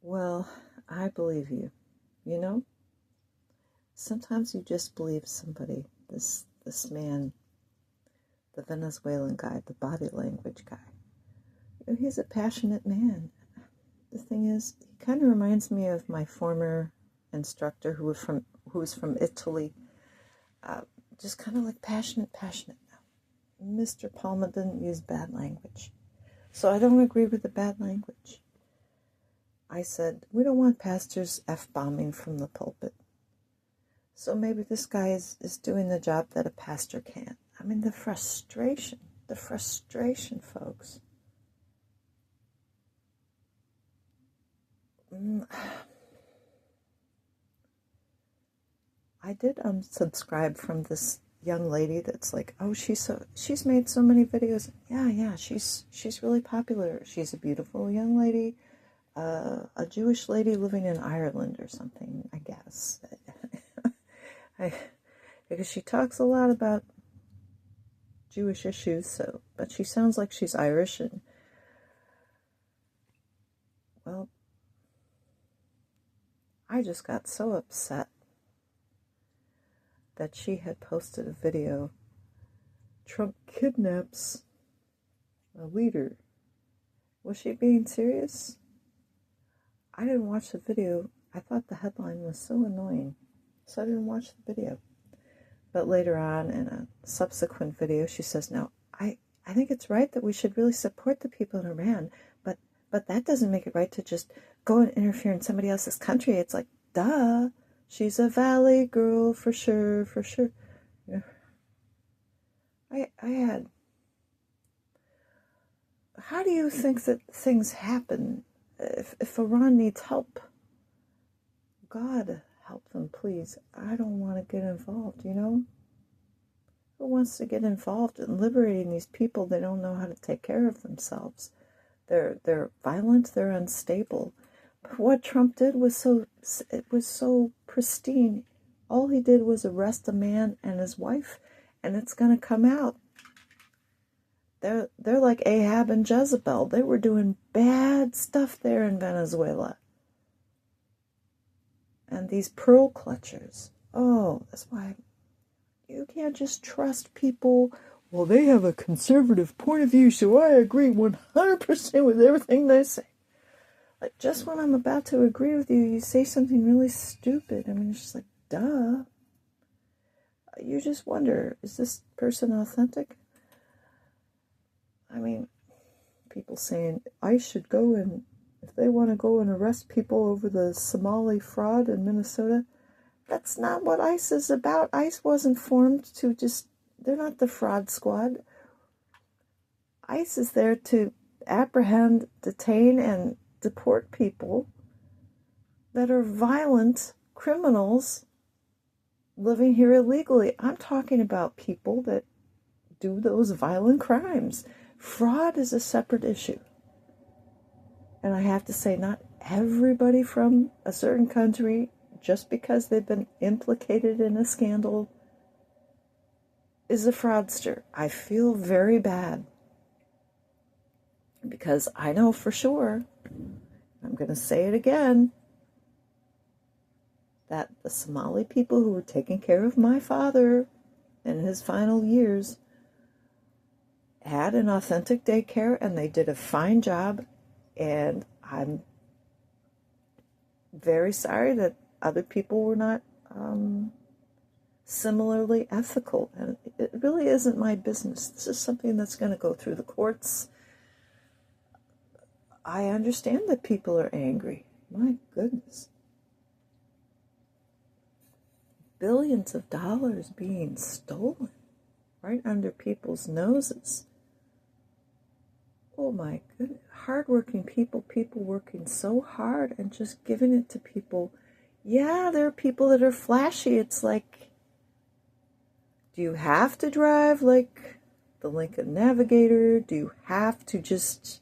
Well, I believe you. You know, sometimes you just believe somebody. This man, the Venezuelan guy, the body language guy. He's a passionate man. The thing is, he kind of reminds me of my former instructor who was from Italy. Uh, just kind of like passionate. Mr. Palma didn't use bad language. So I don't agree with the bad language. I said, we don't want pastors F-bombing from the pulpit. So maybe this guy is doing the job that a pastor can't. I mean, the frustration, folks. I did unsubscribe from this young lady that's like, oh, she's made so many videos. Yeah, she's really popular. She's a beautiful young lady, a Jewish lady living in Ireland or something, I guess. Because she talks a lot about Jewish issues, but she sounds like she's Irish, and well, I just got so upset that she had posted a video. Trump kidnaps a leader. Was she being serious? I didn't watch the video. I thought the headline was so annoying, so I didn't watch the video. But later on, in a subsequent video, she says, "No, I think it's right that we should really support the people in Iran, but that doesn't make it right to just go and interfere in somebody else's country." It's like, duh, she's a valley girl for sure. Yeah. I had. How do you think that things happen? If Iran needs help, God help them, please. I don't want to get involved, Who wants to get involved in liberating these people? They don't know how to take care of themselves. They're violent, they're unstable. But what Trump did was so pristine. All he did was arrest a man and his wife, and it's going to come out. They're like Ahab and Jezebel. They were doing bad stuff there in Venezuela. And these pearl clutchers. Oh, that's why you can't just trust people. Well, they have a conservative point of view, so I agree 100% with everything they say. Like, just when I'm about to agree with you, you say something really stupid. I mean, it's just like, duh. You just wonder, is this person authentic? I mean, people saying ICE should go and, if they want to go and arrest people over the Somali fraud in Minnesota, that's not what ICE is about. ICE wasn't formed to they're not the fraud squad. ICE is there to apprehend, detain, and deport people that are violent criminals living here illegally. I'm talking about people that do those violent crimes. Fraud is a separate issue. And I have to say, not everybody from a certain country, just because they've been implicated in a scandal, is a fraudster. I feel very bad. Because I know for sure, I'm going to say it again, that the Somali people who were taking care of my father in his final years had an authentic daycare, and they did a fine job, and I'm very sorry that other people were not similarly ethical, and it really isn't my business. This is something that's going to go through the courts. I understand that people are angry. My goodness. Billions of dollars being stolen right under people's noses. Oh my goodness. Hardworking people working so hard and just giving it to people. Yeah, there are people that are flashy. It's like, do you have to drive like the Lincoln Navigator? Do you have to just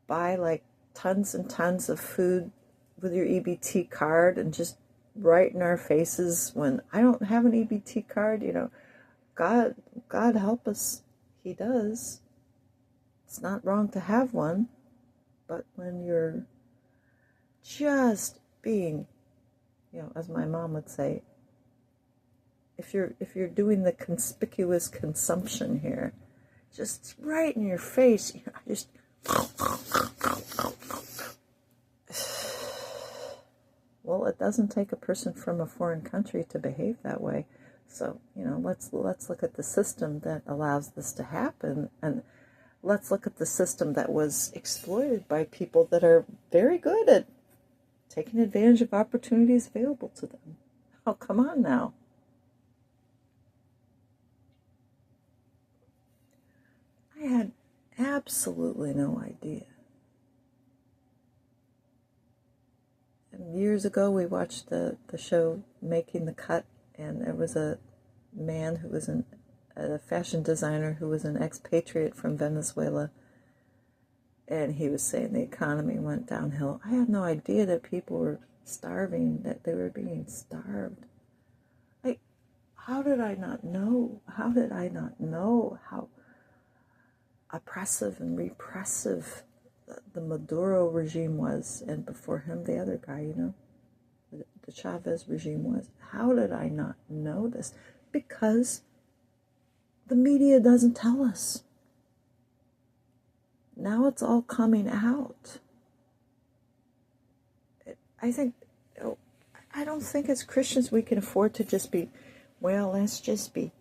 buy like tons and tons of food with your EBT card and just right in our faces when I don't have an EBT card? God help us, he does. It's not wrong to have one, but when you're just being, as my mom would say, if you're doing the conspicuous consumption here, just right in your face, just well, it doesn't take a person from a foreign country to behave that way. So, let's look at the system that allows this to happen, and let's look at the system that was exploited by people that are very good at taking advantage of opportunities available to them. Oh, come on now. I had absolutely no idea. And years ago, we watched the show Making the Cut, and there was a man who was a fashion designer who was an expatriate from Venezuela, and he was saying the economy went downhill. I had no idea that people were starving, that they were being starved. How did I not know? How did I not know how oppressive and repressive the Maduro regime was, and before him the other guy, the Chavez regime was? How did I not know this? Because the media doesn't tell us. Now it's all coming out. I don't think as Christians we can afford to just be, let's just be.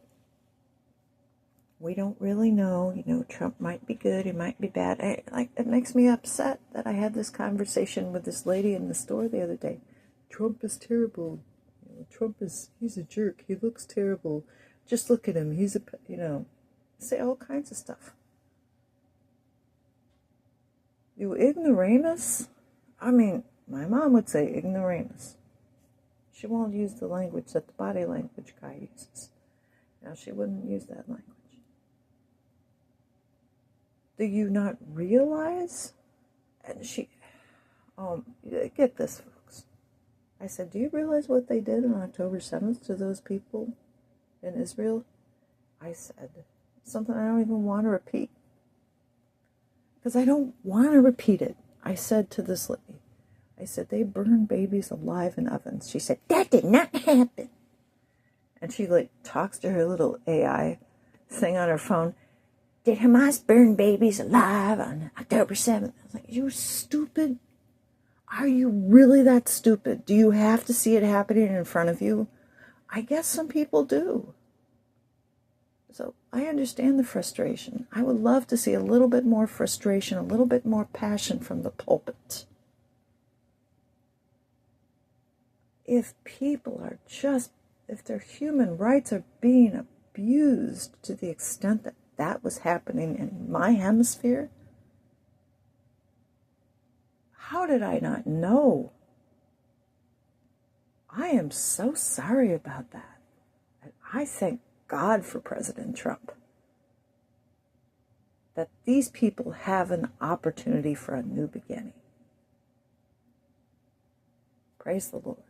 We don't really know. Trump might be good, he might be bad. It makes me upset that I had this conversation with this lady in the store the other day. Trump is terrible. He's a jerk. He looks terrible. Just look at him. He's say all kinds of stuff. You ignoramus? My mom would say ignoramus. She won't use the language that the body language guy uses. Now, she wouldn't use that language. Do you not realize? And get this, folks. I said, do you realize what they did on October 7th to those people in Israel? I said something I don't even want to repeat. Because I don't want to repeat it. I said to this lady, they burned babies alive in ovens. She said, that did not happen. And she talks to her little AI thing on her phone. Did Hamas burn babies alive on October 7th? I was like, you stupid? Are you really that stupid? Do you have to see it happening in front of you? I guess some people do. So I understand the frustration. I would love to see a little bit more frustration, a little bit more passion from the pulpit. If their human rights are being abused to the extent that was happening in my hemisphere, how did I not know? I am so sorry about that. And I thank God for President Trump. That these people have an opportunity for a new beginning. Praise the Lord.